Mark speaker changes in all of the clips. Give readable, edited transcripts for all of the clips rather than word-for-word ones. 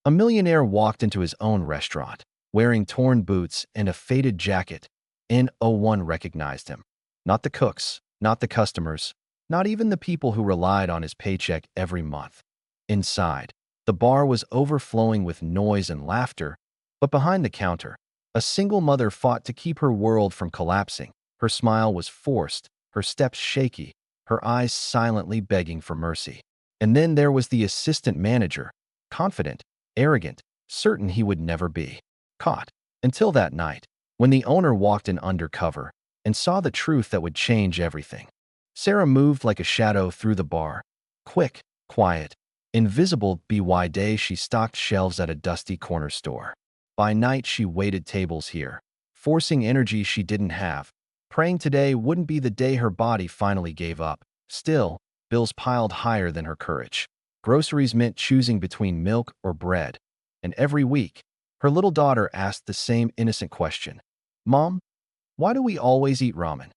Speaker 1: A millionaire walked into his own restaurant, wearing torn boots and a faded jacket, and no one recognized him. Not the cooks, not the customers, not even the people who relied on his paycheck every month. Inside, the bar was overflowing with noise and laughter, but behind the counter, a single mother fought to keep her world from collapsing. Her smile was forced, her steps shaky, her eyes silently begging for mercy. And then there was the assistant manager, confident, arrogant, certain he would never be caught. Until that night, when the owner walked in undercover and saw the truth that would change everything. Sarah moved like a shadow through the bar. Quick, quiet, invisible. By day, she stocked shelves at a dusty corner store. By night, she waited tables here, forcing energy she didn't have, praying today wouldn't be the day her body finally gave up. Still, bills piled higher than her courage. Groceries meant choosing between milk or bread. And every week, her little daughter asked the same innocent question. Mom, why do we always eat ramen?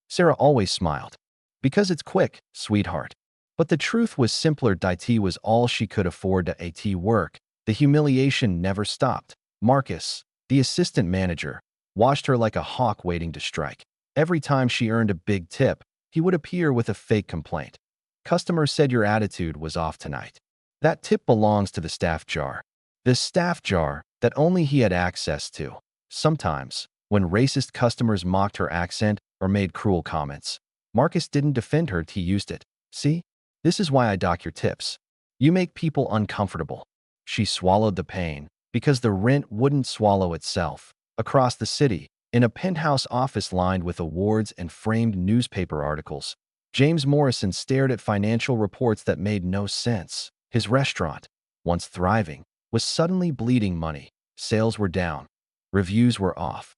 Speaker 1: Sarah always smiled. Because it's quick, sweetheart. But the truth was simpler. It was all she could afford to at work. The humiliation never stopped. Marcus, the assistant manager, watched her like a hawk waiting to strike. Every time she earned a big tip, he would appear with a fake complaint. Customer said your attitude was off tonight. That tip belongs to the staff jar. This staff jar that only he had access to. Sometimes, when racist customers mocked her accent or made cruel comments, Marcus didn't defend her, he used it. See? This is why I dock your tips. You make people uncomfortable. She swallowed the pain, because the rent wouldn't swallow itself. Across the city, in a penthouse office lined with awards and framed newspaper articles, James Morrison stared at financial reports that made no sense. His restaurant, once thriving, was suddenly bleeding money. Sales were down. Reviews were off.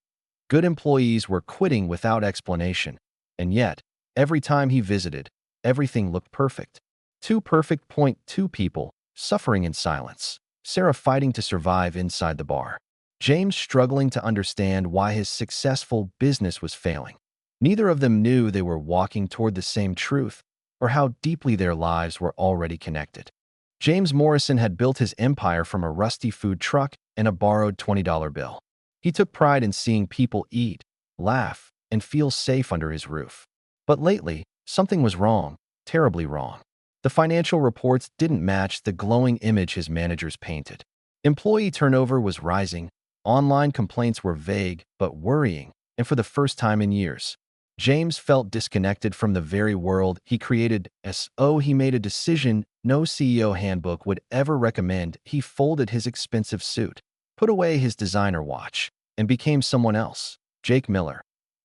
Speaker 1: Good employees were quitting without explanation. And yet, every time he visited, everything looked perfect. Too perfect. Two people, suffering in silence. Sarah fighting to survive inside the bar. James struggling to understand why his successful business was failing. Neither of them knew they were walking toward the same truth, or how deeply their lives were already connected. James Morrison had built his empire from a rusty food truck and a borrowed $20 bill. He took pride in seeing people eat, laugh, and feel safe under his roof. But lately, something was wrong, terribly wrong. The financial reports didn't match the glowing image his managers painted. Employee turnover was rising, online complaints were vague but worrying, and for the first time in years, James felt disconnected from the very world he created. He made a decision no CEO handbook would ever recommend. He folded his expensive suit, put away his designer watch, and became someone else. Jake Miller,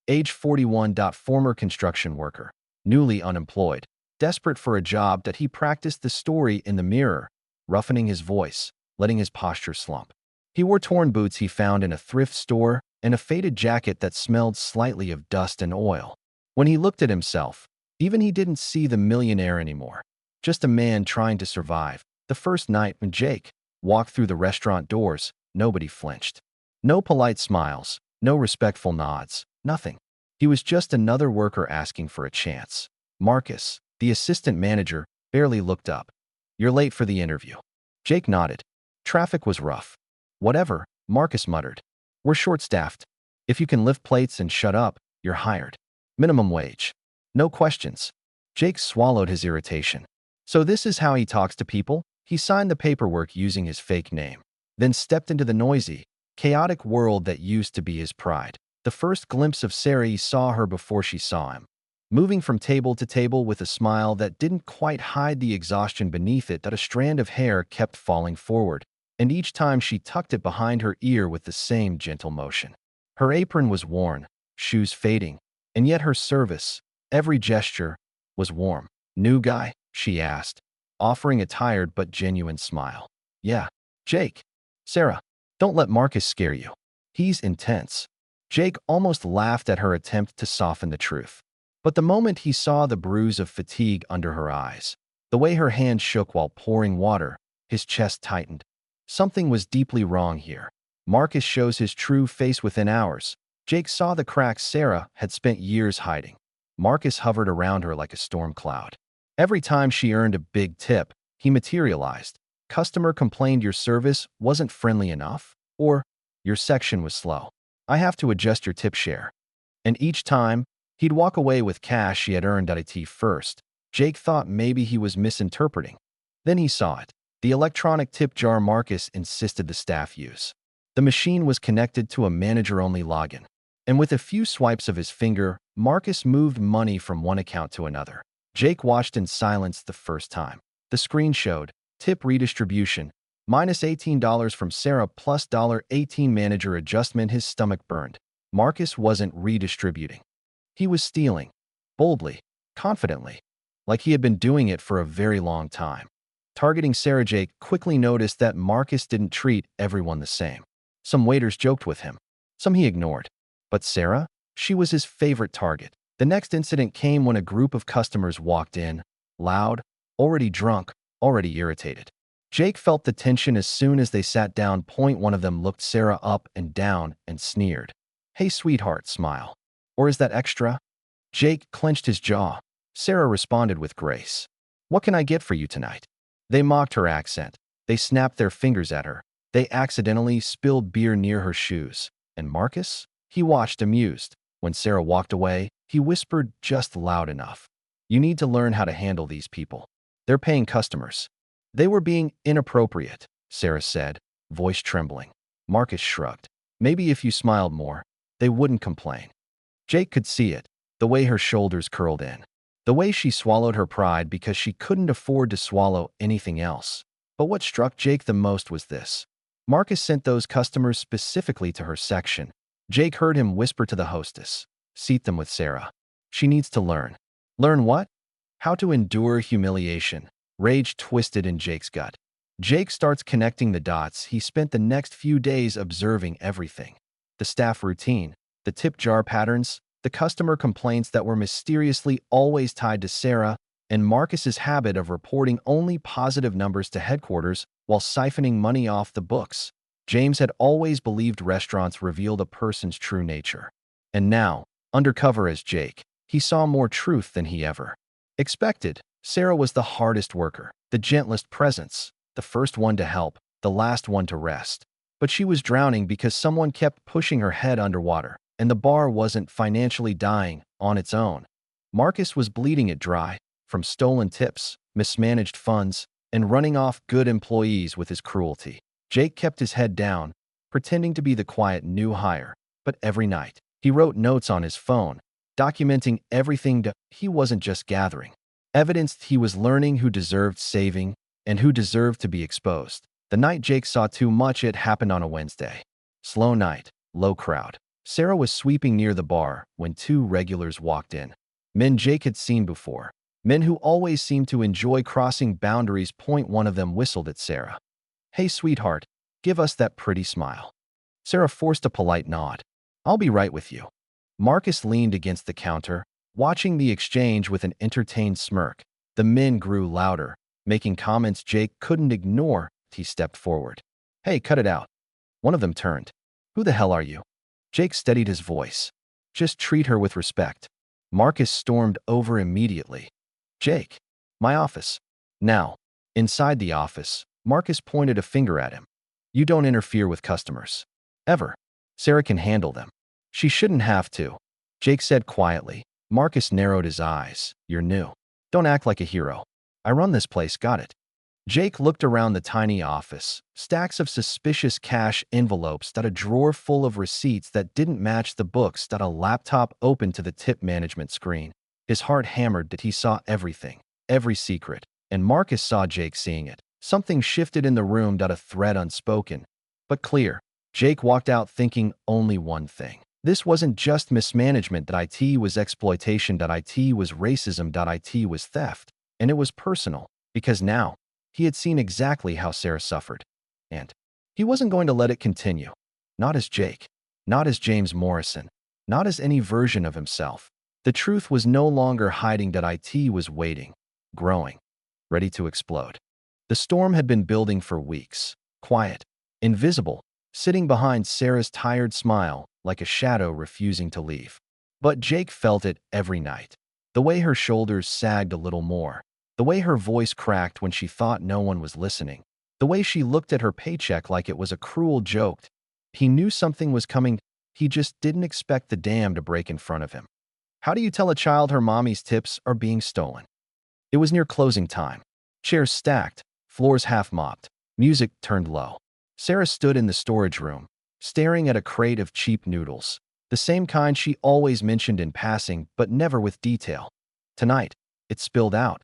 Speaker 1: age 41. Former construction worker, newly unemployed, desperate for a job that he practiced the story in the mirror, roughening his voice, letting his posture slump. He wore torn boots he found in a thrift store and a faded jacket that smelled slightly of dust and oil. When he looked at himself, even he didn't see the millionaire anymore, just a man trying to survive. The first night when Jake walked through the restaurant doors, nobody flinched. No polite smiles, no respectful nods, nothing. He was just another worker asking for a chance. Marcus, the assistant manager, barely looked up. You're late for the interview. Jake nodded. Traffic was rough. Whatever, Marcus muttered. We're short-staffed. If you can lift plates and shut up, you're hired. Minimum wage. No questions. Jake swallowed his irritation. So this is how he talks to people? He signed the paperwork using his fake name, then stepped into the noisy, chaotic world that used to be his pride. The first glimpse of Sarah, he saw her before she saw him, moving from table to table with a smile that didn't quite hide the exhaustion beneath it. That a strand of hair kept falling forward, and each time she tucked it behind her ear with the same gentle motion. Her apron was worn, shoes fading, and yet her service, every gesture, was warm. New guy? She asked, offering a tired but genuine smile. Yeah, Jake. Sarah, don't let Marcus scare you. He's intense. Jake almost laughed at her attempt to soften the truth. But the moment he saw the bruise of fatigue under her eyes, the way her hand shook while pouring water, his chest tightened. Something was deeply wrong here. Marcus shows his true face within hours. Jake saw the cracks Sarah had spent years hiding. Marcus hovered around her like a storm cloud. Every time she earned a big tip, he materialized, customer complained your service wasn't friendly enough, or your section was slow. I have to adjust your tip share. And each time, he'd walk away with cash she had earned at IT first. Jake thought maybe he was misinterpreting. Then he saw it. The electronic tip jar Marcus insisted the staff use. The machine was connected to a manager-only login. And with a few swipes of his finger, Marcus moved money from one account to another. Jake watched in silence the first time. The screen showed, tip redistribution, minus $18 from Sarah plus $18 manager adjustment. His stomach burned. Marcus wasn't redistributing. He was stealing. Boldly, confidently, like he had been doing it for a very long time. Targeting Sarah, Jake quickly noticed that Marcus didn't treat everyone the same. Some waiters joked with him. Some he ignored. But Sarah? She was his favorite target. The next incident came when a group of customers walked in, loud, already drunk, already irritated. Jake felt the tension as soon as they sat down. One of them looked Sarah up and down and sneered. "Hey, sweetheart," smile. "Or is that extra?" Jake clenched his jaw. Sarah responded with grace. "What can I get for you tonight?" They mocked her accent. They snapped their fingers at her. They accidentally spilled beer near her shoes. And Marcus? He watched amused. When Sarah walked away, he whispered just loud enough. "You need to learn how to handle these people. They're paying customers." "They were being inappropriate," Sarah said, voice trembling. Marcus shrugged. "Maybe if you smiled more, they wouldn't complain." Jake could see it, the way her shoulders curled in. The way she swallowed her pride because she couldn't afford to swallow anything else. But what struck Jake the most was this. Marcus sent those customers specifically to her section. Jake heard him whisper to the hostess, "Seat them with Sarah. She needs to learn." Learn what? How to endure humiliation. Rage twisted in Jake's gut. Jake starts connecting the dots. He spent the next few days observing everything. The staff routine, the tip jar patterns, the customer complaints that were mysteriously always tied to Sarah, and Marcus's habit of reporting only positive numbers to headquarters while siphoning money off the books. James had always believed restaurants revealed a person's true nature. And now, undercover as Jake, he saw more truth than he ever expected. Sarah was the hardest worker, the gentlest presence, the first one to help, the last one to rest. But she was drowning because someone kept pushing her head underwater, and the bar wasn't financially dying on its own. Marcus was bleeding it dry, from stolen tips, mismanaged funds, and running off good employees with his cruelty. Jake kept his head down, pretending to be the quiet new hire, but every night, he wrote notes on his phone, documenting everything. He wasn't just gathering evidence, he was learning who deserved saving and who deserved to be exposed. The night Jake saw too much, it happened on a Wednesday. Slow night, low crowd. Sarah was sweeping near the bar when two regulars walked in. Men Jake had seen before. Men who always seemed to enjoy crossing boundaries. One of them whistled at Sarah. "Hey, sweetheart, give us that pretty smile." Sarah forced a polite nod. "I'll be right with you." Marcus leaned against the counter, watching the exchange with an entertained smirk. The men grew louder, making comments Jake couldn't ignore. He stepped forward. "Hey, cut it out." One of them turned. "Who the hell are you?" Jake steadied his voice. "Just treat her with respect." Marcus stormed over immediately. "Jake, my office." Now, inside the office, Marcus pointed a finger at him. "You don't interfere with customers. Ever. Sarah can handle them." "She shouldn't have to," Jake said quietly. Marcus narrowed his eyes. "You're new. Don't act like a hero. I run this place, got it?" Jake looked around the tiny office, stacks of suspicious cash envelopes, a drawer full of receipts that didn't match the books, a laptop open to the tip management screen. His heart hammered that he saw everything, every secret, and Marcus saw Jake seeing it. Something shifted in the room, a thread unspoken, but clear. Jake walked out thinking only one thing. This wasn't just mismanagement, IT was exploitation, IT was racism, IT was theft, and it was personal, because now, he had seen exactly how Sarah suffered. And he wasn't going to let it continue. Not as Jake. Not as James Morrison. Not as any version of himself. The truth was no longer hiding, IT was waiting, growing, ready to explode. The storm had been building for weeks. Quiet, invisible, sitting behind Sarah's tired smile, like a shadow refusing to leave. But Jake felt it every night. The way her shoulders sagged a little more. The way her voice cracked when she thought no one was listening. The way she looked at her paycheck like it was a cruel joke. He knew something was coming. He just didn't expect the dam to break in front of him. How do you tell a child her mommy's tips are being stolen? It was near closing time. Chairs stacked, floors half mopped, music turned low. Sarah stood in the storage room, staring at a crate of cheap noodles, the same kind she always mentioned in passing but never with detail. Tonight, it spilled out.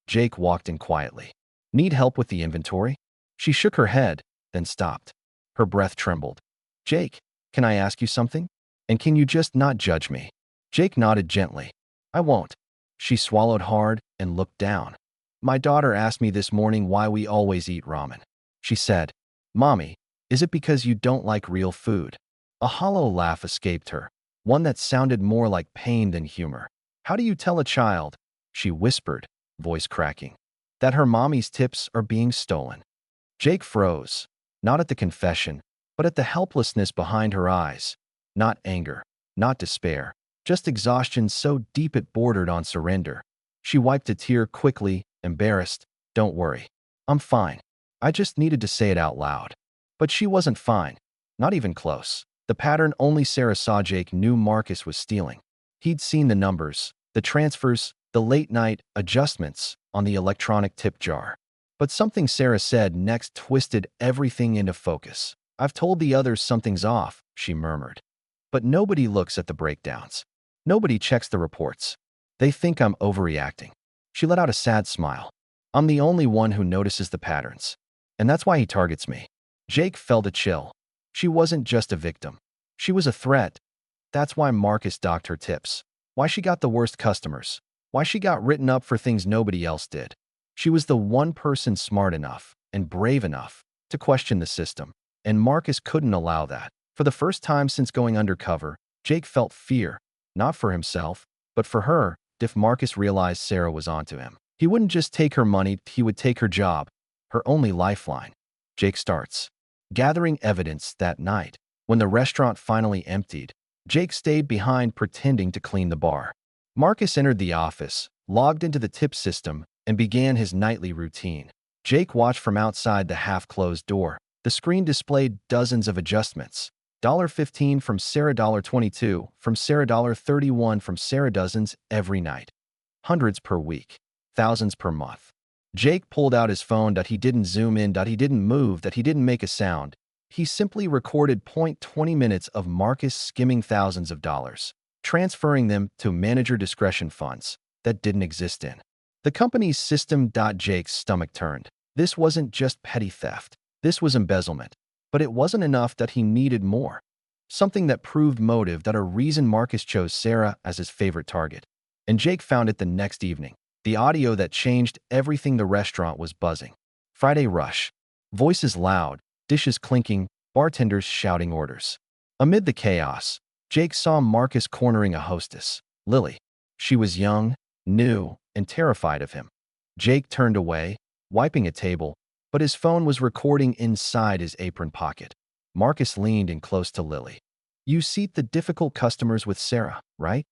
Speaker 1: Jake walked in quietly. Need help with the inventory? She shook her head, then stopped. Her breath trembled. Jake, can I ask you something? And can you just not judge me? Jake nodded gently. I won't. She swallowed hard and looked down. My daughter asked me this morning why we always eat ramen. She said, Mommy, is it because you don't like real food? A hollow laugh escaped her, one that sounded more like pain than humor. How do you tell a child, she whispered, voice cracking, that her mommy's tips are being stolen? Jake froze, not at the confession, but at the helplessness behind her eyes. Not anger, not despair, just exhaustion so deep it bordered on surrender. She wiped a tear quickly, embarrassed. Don't worry. I'm fine. I just needed to say it out loud. But she wasn't fine. Not even close. The pattern only Sarah saw. Jake knew Marcus was stealing. He'd seen the numbers, the transfers, the late-night adjustments on the electronic tip jar. But something Sarah said next twisted everything into focus. I've told the others something's off, she murmured. But nobody looks at the breakdowns. Nobody checks the reports. They think I'm overreacting. She let out a sad smile. I'm the only one who notices the patterns. And that's why he targets me. Jake felt a chill. She wasn't just a victim. She was a threat. That's why Marcus docked her tips. Why she got the worst customers. Why she got written up for things nobody else did. She was the one person smart enough and brave enough to question the system. And Marcus couldn't allow that. For the first time since going undercover, Jake felt fear, not for himself, but for her. If Marcus realized Sarah was onto him, he wouldn't just take her money, he would take her job, her only lifeline. Jake starts gathering evidence that night. When the restaurant finally emptied, Jake stayed behind pretending to clean the bar. Marcus entered the office, logged into the tip system, and began his nightly routine. Jake watched from outside the half-closed door. The screen displayed dozens of adjustments. $15 from Sarah, $22 from Sarah, $31 from Sarah, dozens every night. Hundreds per week. Thousands per month. Jake pulled out his phone. He didn't zoom in. He didn't move. He didn't make a sound. He simply recorded 20 minutes of Marcus skimming thousands of dollars, transferring them to manager discretion funds that didn't exist in the company's system. Jake's stomach turned. This wasn't just petty theft. This was embezzlement. But it wasn't enough. He needed more. Something that proved motive. A reason Marcus chose Sarah as his favorite target. And Jake found it the next evening. The audio that changed everything. The restaurant was buzzing. Friday rush. Voices loud, dishes clinking, bartenders shouting orders. Amid the chaos, Jake saw Marcus cornering a hostess, Lily. She was young, new, and terrified of him. Jake turned away, wiping a table, but his phone was recording inside his apron pocket. Marcus leaned in close to Lily. You seat the difficult customers with Sarah, right?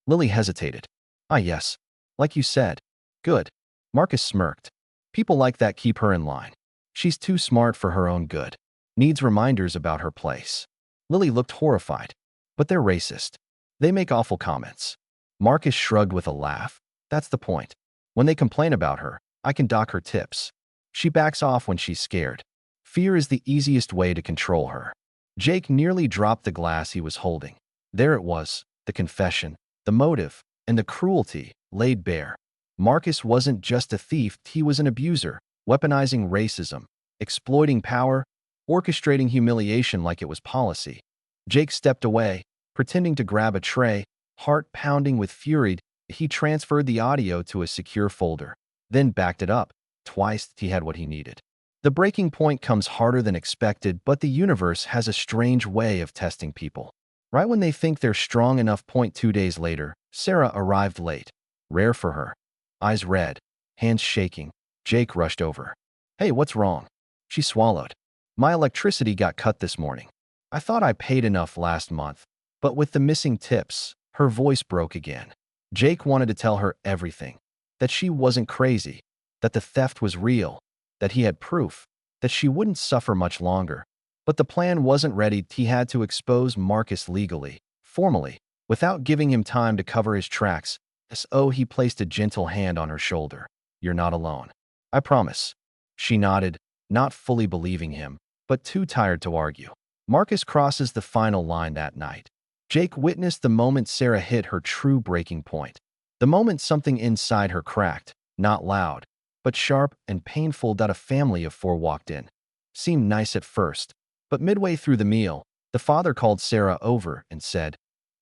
Speaker 1: Lily hesitated. Ah, yes. Like you said. Good. Marcus smirked. People like that keep her in line. She's too smart for her own good. Needs reminders about her place. Lily looked horrified. But they're racist. They make awful comments. Marcus shrugged with a laugh. That's the point. When they complain about her, I can dock her tips. She backs off when she's scared. Fear is the easiest way to control her. Jake nearly dropped the glass he was holding. There it was, the confession, the motive, and the cruelty laid bare. Marcus wasn't just a thief, he was an abuser, weaponizing racism, exploiting power, orchestrating humiliation like it was policy. Jake stepped away, pretending to grab a tray, heart pounding with fury. He transferred the audio to a secure folder, then backed it up. Twice he had what he needed. The breaking point comes harder than expected, but the universe has a strange way of testing people. Right when they think they're strong enough. 2 days later, Sarah arrived late. Rare for her. Eyes red, hands shaking. Jake rushed over. Hey, what's wrong? She swallowed. My electricity got cut this morning. I thought I paid enough last month, but with the missing tips, her voice broke again. Jake wanted to tell her everything. That she wasn't crazy. That the theft was real, that he had proof, that she wouldn't suffer much longer. But the plan wasn't ready. He had to expose Marcus legally, formally, without giving him time to cover his tracks. So he placed a gentle hand on her shoulder. "You're not alone. I promise." She nodded, not fully believing him, but too tired to argue. Marcus crosses the final line that night. Jake witnessed the moment Sarah hit her true breaking point. The moment something inside her cracked, not loud, but sharp and painful. That a family of four walked in. Seemed nice at first, but midway through the meal, the father called Sarah over and said,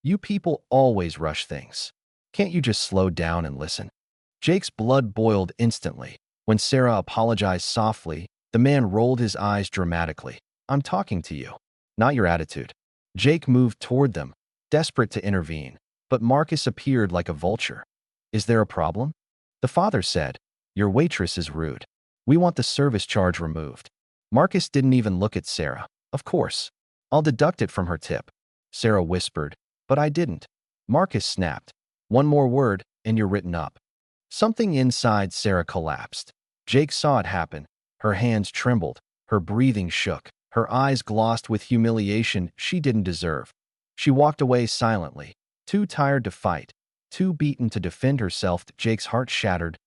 Speaker 1: "You people always rush things. Can't you just slow down and listen?" Jake's blood boiled instantly. When Sarah apologized softly, the man rolled his eyes dramatically. "I'm talking to you, not your attitude." Jake moved toward them, desperate to intervene, but Marcus appeared like a vulture. "Is there a problem?" The father said, "Your waitress is rude. We want the service charge removed." Marcus didn't even look at Sarah. "Of course. I'll deduct it from her tip." Sarah whispered, "But I didn't." Marcus snapped, "One more word, and you're written up." Something inside Sarah collapsed. Jake saw it happen. Her hands trembled, her breathing shook, her eyes glossed with humiliation she didn't deserve. She walked away silently, too tired to fight, too beaten to defend herself. Jake's heart shattered.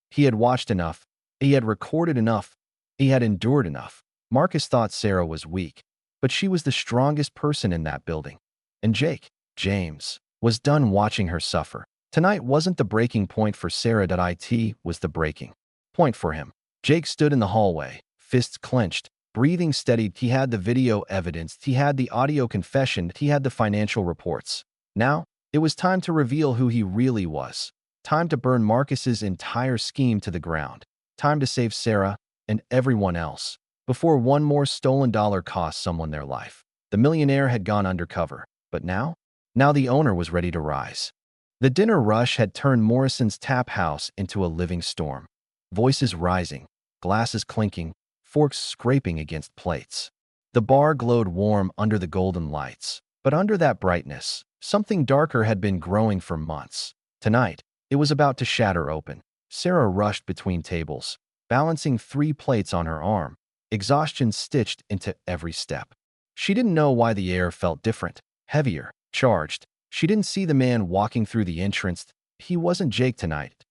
Speaker 1: He had watched enough. He had recorded enough. He had endured enough. Marcus thought Sarah was weak, but she was the strongest person in that building. And Jake, James, was done watching her suffer. Tonight wasn't the breaking point for Sarah. It was the breaking point for him. Jake stood in the hallway, fists clenched, breathing steady. He had the video evidence, he had the audio confession, he had the financial reports. Now, it was time to reveal who he really was. Time to burn Marcus's entire scheme to the ground. Time to save Sarah and everyone else before one more stolen dollar cost someone their life. The millionaire had gone undercover, but now the owner was ready to rise. The dinner rush had turned Morrison's tap house into a living storm. Voices rising, glasses clinking, forks scraping against plates. The bar glowed warm under the golden lights, but under that brightness, something darker had been growing for months. Tonight, it was about to shatter open. Sarah rushed between tables, balancing 3 plates on her arm, exhaustion stitched into every step. She didn't know why the air felt different, heavier, charged. She didn't see the man walking through the entrance. He wasn't Jake tonight.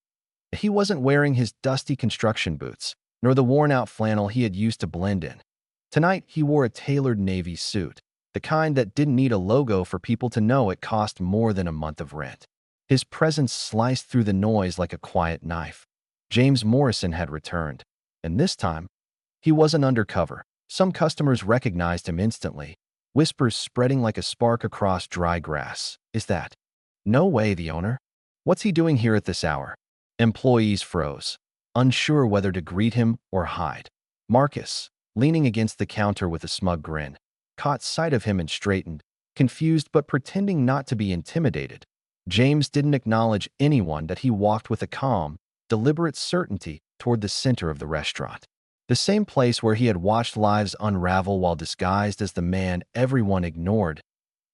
Speaker 1: He wasn't wearing his dusty construction boots, nor the worn-out flannel he had used to blend in. Tonight, he wore a tailored navy suit, the kind that didn't need a logo for people to know it cost more than a month of rent. His presence sliced through the noise like a quiet knife. James Morrison had returned, and this time, he wasn't undercover. Some customers recognized him instantly, whispers spreading like a spark across dry grass. "Is that? No way, the owner? What's he doing here at this hour?" Employees froze, unsure whether to greet him or hide. Marcus, leaning against the counter with a smug grin, caught sight of him and straightened, confused but pretending not to be intimidated. James didn't acknowledge anyone. That he walked with a calm, deliberate certainty toward the center of the restaurant. The same place where he had watched lives unravel while disguised as the man everyone ignored.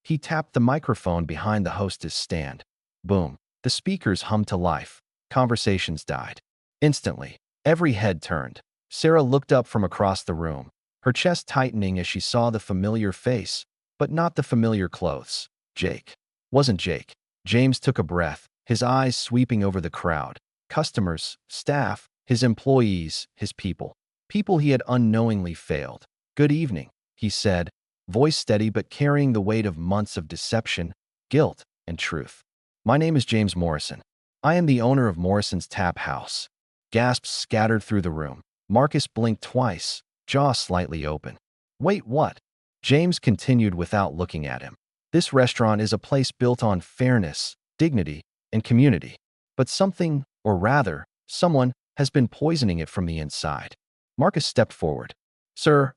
Speaker 1: He tapped the microphone behind the hostess stand. Boom. The speakers hummed to life. Conversations died. Instantly, every head turned. Sarah looked up from across the room, her chest tightening as she saw the familiar face, but not the familiar clothes. Jake. Wasn't Jake. James took a breath, his eyes sweeping over the crowd. Customers, staff, his employees, his people. People he had unknowingly failed. "Good evening," he said, voice steady but carrying the weight of months of deception, guilt, and truth. "My name is James Morrison. I am the owner of Morrison's Tap House." Gasps scattered through the room. Marcus blinked twice, jaw slightly open. "Wait, what?" James continued without looking at him. "This restaurant is a place built on fairness, dignity, and community. But something, or rather, someone, has been poisoning it from the inside." Marcus stepped forward. "Sir,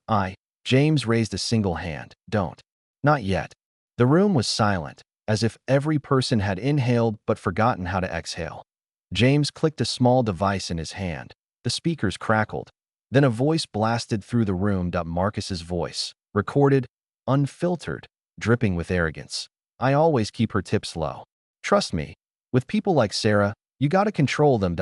Speaker 1: James raised a single hand. "Don't." "Not yet." The room was silent, as if every person had inhaled but forgotten how to exhale. James clicked a small device in his hand. The speakers crackled. Then a voice blasted through the room. Marcus's voice, recorded, unfiltered, dripping with arrogance. "I always keep her tips low. Trust me, with people like Sarah, you gotta control them.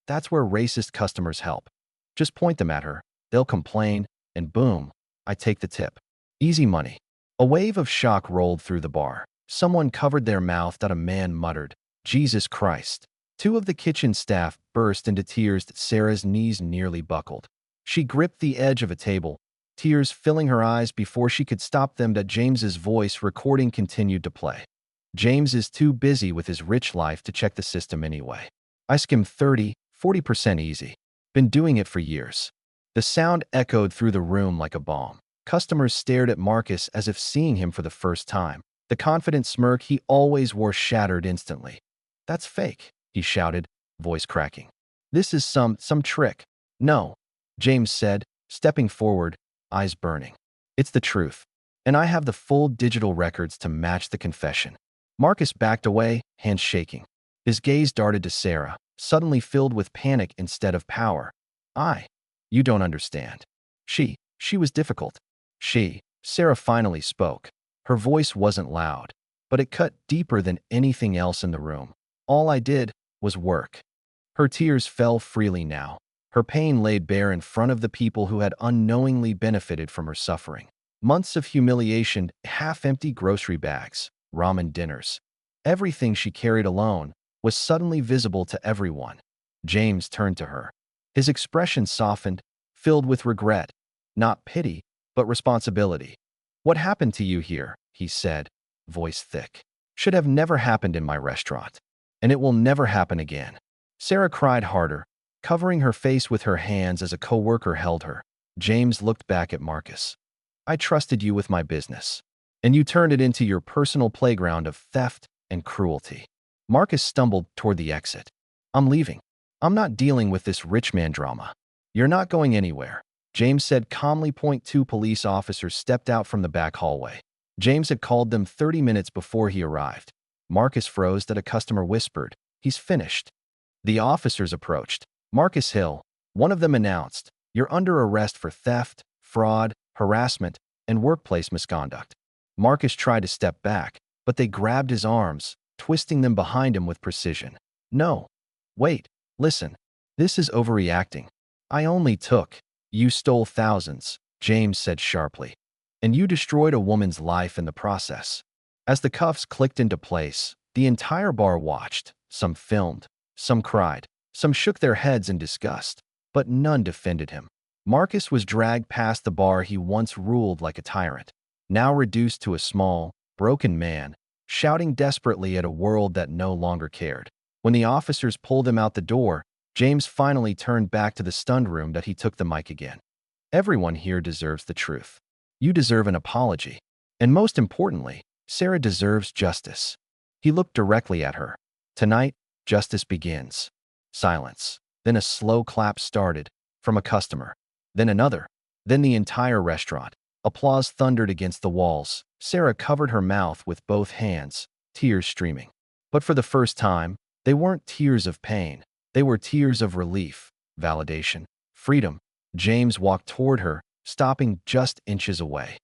Speaker 1: That's where racist customers help. Just point them at her. They'll complain, and boom, I take the tip. Easy money. A wave of shock rolled through the bar. Someone covered their mouth that a man muttered, "Jesus Christ." Two of the kitchen staff burst into tears. Sarah's knees nearly buckled. She gripped the edge of a table, tears filling her eyes before she could stop them. That James's voice recording continued to play. James is too busy with his rich life to check the system anyway. I skim 40% easy. Been doing it for years. The sound echoed through the room like a bomb. Customers stared at Marcus as if seeing him for the first time. The confident smirk he always wore shattered instantly. "That's fake," he shouted, voice cracking. "This is some trick." "No," James said, stepping forward, eyes burning. "It's the truth. And I have the full digital records to match the confession." Marcus backed away, hands shaking. His gaze darted to Sarah, suddenly filled with panic instead of power. You don't understand. She was difficult. Sarah finally spoke. Her voice wasn't loud, but it cut deeper than anything else in the room. "All I did was work." Her tears fell freely now. Her pain laid bare in front of the people who had unknowingly benefited from her suffering. Months of humiliation, half-empty grocery bags, ramen dinners. Everything she carried alone was suddenly visible to everyone. James turned to her. His expression softened, filled with regret, not pity, but responsibility. "What happened to you here?" he said, voice thick. "Should have never happened in my restaurant. And it will never happen again." Sarah cried harder, covering her face with her hands as a coworker held her. James looked back at Marcus. "I trusted you with my business, and you turned it into your personal playground of theft and cruelty." Marcus stumbled toward the exit. "I'm leaving. I'm not dealing with this rich man drama." "You're not going anywhere," James said calmly. Two police officers stepped out from the back hallway. James had called them 30 minutes before he arrived. Marcus froze that a customer whispered, "He's finished." The officers approached. "Marcus Hill," one of them announced, "you're under arrest for theft, fraud, harassment, and workplace misconduct." Marcus tried to step back, but they grabbed his arms, twisting them behind him with precision. "No. Wait. Listen. This is overreacting. You stole thousands," James said sharply. "And you destroyed a woman's life in the process." As the cuffs clicked into place, the entire bar watched. Some filmed, some cried, some shook their heads in disgust, but none defended him. Marcus was dragged past the bar he once ruled like a tyrant, now reduced to a small, broken man, shouting desperately at a world that no longer cared. When the officers pulled him out the door, James finally turned back to the stunned room. That he took the mic again. "Everyone here deserves the truth. You deserve an apology. And most importantly, Sarah deserves justice." He looked directly at her. "Tonight, justice begins." Silence. Then a slow clap started, from a customer. Then another. Then the entire restaurant. Applause thundered against the walls. Sarah covered her mouth with both hands, tears streaming. But for the first time, they weren't tears of pain. They were tears of relief, validation, freedom. James walked toward her, stopping just inches away.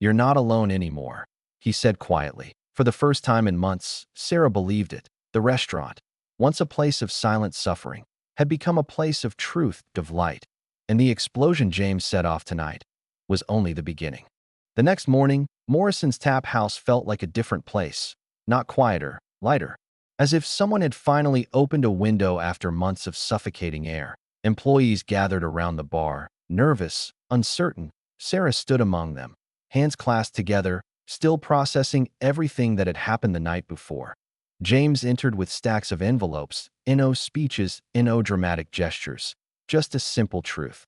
Speaker 1: "You're not alone anymore," he said quietly. For the first time in months, Sarah believed it. The restaurant, once a place of silent suffering, had become a place of truth, of light. And the explosion James set off tonight was only the beginning. The next morning, Morrison's Tap House felt like a different place. Not quieter, lighter. As if someone had finally opened a window after months of suffocating air. Employees gathered around the bar, nervous, uncertain. Sarah stood among them, hands clasped together, still processing everything that had happened the night before. James entered with stacks of envelopes, no speeches, no dramatic gestures, just a simple truth.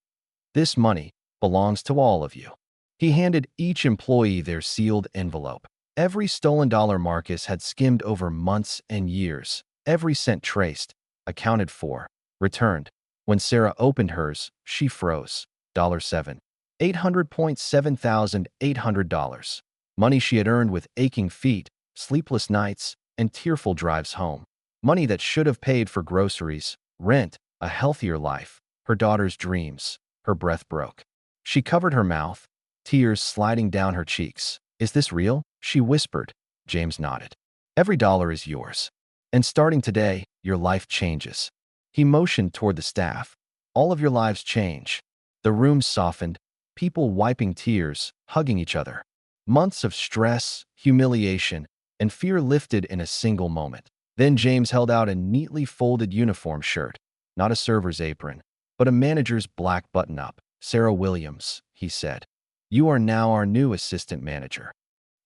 Speaker 1: "This money belongs to all of you." He handed each employee their sealed envelope. Every stolen dollar Marcus had skimmed over months and years. Every cent traced, accounted for, returned. When Sarah opened hers, she froze. $7. $800,780. Money she had earned with aching feet, sleepless nights, and tearful drives home. Money that should have paid for groceries, rent, a healthier life, her daughter's dreams. Her breath broke. She covered her mouth, tears sliding down her cheeks. "Is this real?" she whispered. James nodded. "Every dollar is yours. And starting today, your life changes." He motioned toward the staff. "All of your lives change." The room softened, people wiping tears, hugging each other. Months of stress, humiliation, and fear lifted in a single moment. Then James held out a neatly folded uniform shirt, not a server's apron, but a manager's black button-up. "Sarah Williams," he said. "You are now our new assistant manager."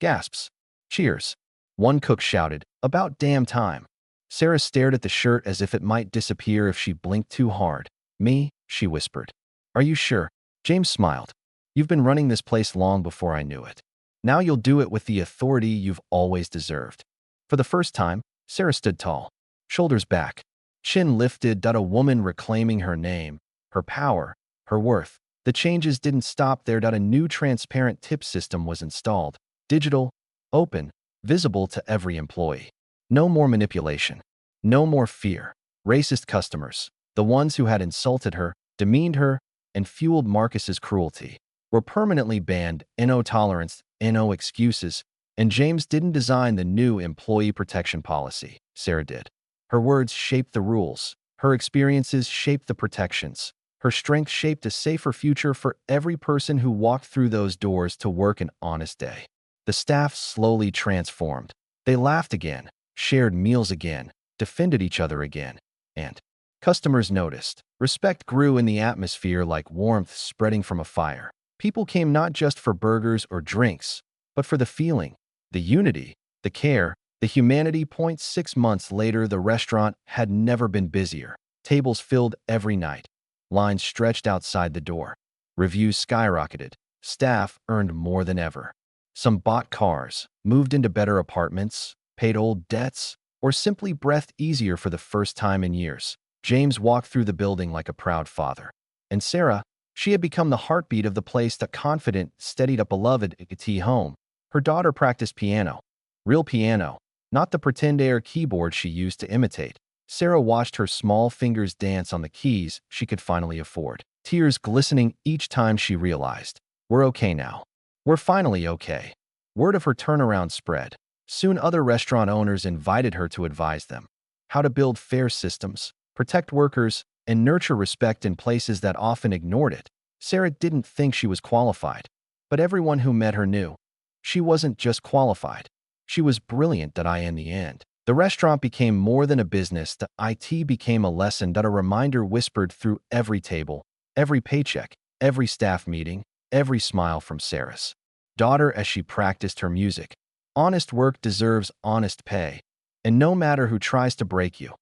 Speaker 1: Gasps. Cheers. One cook shouted, "About damn time." Sarah stared at the shirt as if it might disappear if she blinked too hard. "Me?" she whispered. "Are you sure?" James smiled. "You've been running this place long before I knew it. Now you'll do it with the authority you've always deserved." For the first time, Sarah stood tall, shoulders back, chin lifted, a woman reclaiming her name, her power, her worth. The changes didn't stop there. A new transparent tip system was installed, digital, open, visible to every employee. No more manipulation, no more fear. Racist customers, the ones who had insulted her, demeaned her, and fueled Marcus's cruelty, were permanently banned. No tolerance, no excuses. And James didn't design the new employee protection policy. Sarah did. Her words shaped the rules. Her experiences shaped the protections. Her strength shaped a safer future for every person who walked through those doors to work an honest day. The staff slowly transformed. They laughed again, shared meals again, defended each other again. And customers noticed. Respect grew in the atmosphere like warmth spreading from a fire. People came not just for burgers or drinks, but for the feeling, the unity, the care, the humanity. 6 months later, the restaurant had never been busier. Tables filled every night. Lines stretched outside the door. Reviews skyrocketed. Staff earned more than ever. Some bought cars, moved into better apartments, paid old debts, or simply breathed easier for the first time in years. James walked through the building like a proud father. And Sarah, she had become the heartbeat of the place, the confident, steadied, beloved tea home. Her daughter practiced piano. Real piano, not the pretend air keyboard she used to imitate. Sarah watched her small fingers dance on the keys she could finally afford, tears glistening each time she realized, "We're okay now. We're finally okay." Word of her turnaround spread. Soon other restaurant owners invited her to advise them how to build fair systems, protect workers, and nurture respect in places that often ignored it. Sarah didn't think she was qualified, but everyone who met her knew. She wasn't just qualified. She was brilliant. In the end, the restaurant became more than a business. The IT became a lesson. A reminder whispered through every table, every paycheck, every staff meeting, every smile from Sarah's daughter as she practiced her music. Honest work deserves honest pay. And no matter who tries to break you,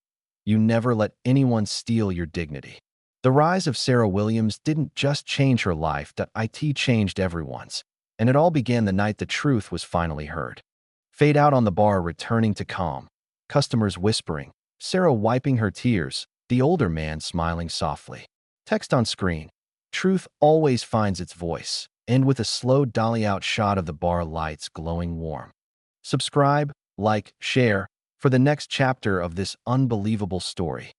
Speaker 1: you never let anyone steal your dignity. The rise of Sarah Williams didn't just change her life. It changed everyone's. And it all began the night the truth was finally heard. Fade out on the bar, returning to calm. Customers whispering. Sarah wiping her tears. The older man smiling softly. Text on screen. Truth always finds its voice. And with a slow dolly-out shot of the bar lights glowing warm. Subscribe, like, share, for the next chapter of this unbelievable story.